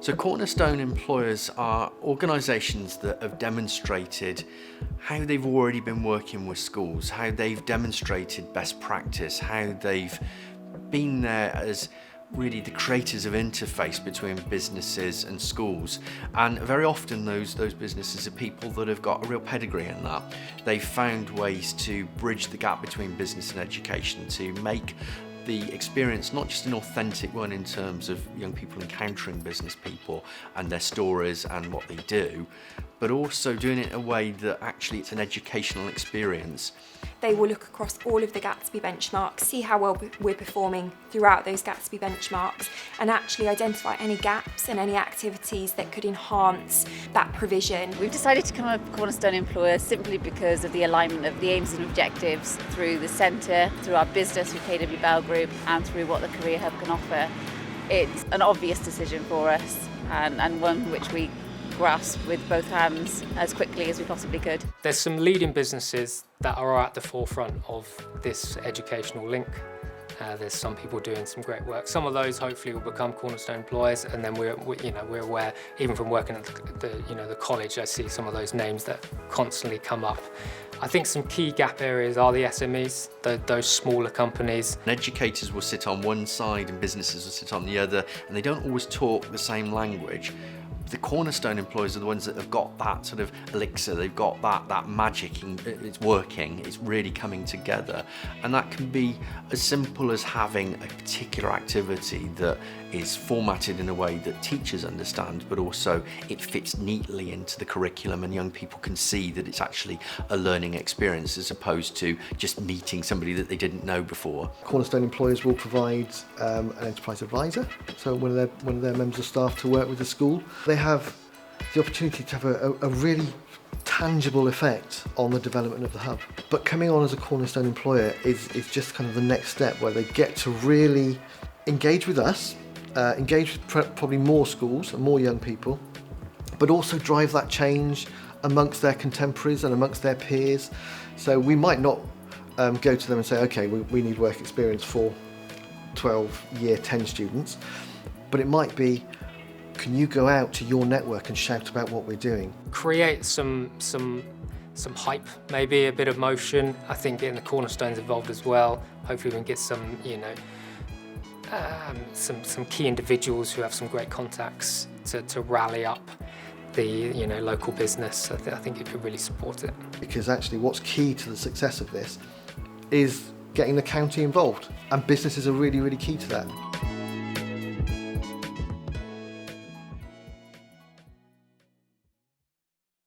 So Cornerstone Employers are organisations that have demonstrated how they've already been working with schools, how they've demonstrated best practice, how they've been there as really the creators of interface between businesses and schools. And very often those businesses are people that have got a real pedigree in that. They've found ways to bridge the gap between business and education, to make the experience not just an authentic one in terms of young people encountering business people and their stories and what they do, but also doing it in a way that actually it's an educational experience. They will look across all of the Gatsby benchmarks, see how well we're performing throughout those Gatsby benchmarks, and actually identify any gaps and any activities that could enhance that provision. We've decided to come up with Cornerstone Employers simply because of the alignment of the aims and objectives through the centre, through our business, through KW Bell Group, and through what the Career Hub can offer. It's an obvious decision for us, and one which we grasp with both hands as quickly as we possibly could. There's some leading businesses that are at the forefront of this educational link. There's some people doing some great work. Some of those hopefully will become Cornerstone Employers, and then we're aware, even from working at the college, I see some of those names that constantly come up. I think some key gap areas are the SMEs, those smaller companies. Educators will sit on one side and businesses will sit on the other, and they don't always talk the same language. The Cornerstone Employers are the ones that have got that sort of elixir, they've got that magic, and it's working, it's really coming together. And that can be as simple as having a particular activity that is formatted in a way that teachers understand, but also it fits neatly into the curriculum and young people can see that it's actually a learning experience as opposed to just meeting somebody that they didn't know before. Cornerstone Employers will provide an enterprise advisor, so one of their members of staff to work with the school. They have the opportunity to have a really tangible effect on the development of the hub. But coming on as a Cornerstone Employer is just kind of the next step where they get to really engage with us, engage with probably more schools and more young people, but also drive that change amongst their contemporaries and amongst their peers. So we might not go to them and say, okay, we need work experience for 12 year 10 students, but it might be, can you go out to your network and shout about what we're doing? Create some hype, maybe a bit of motion. I think getting the Cornerstones involved as well. Hopefully we can get some, some key individuals who have some great contacts to rally up the local business. I think it could really support it. Because actually what's key to the success of this is getting the county involved, and businesses are really, really key to that.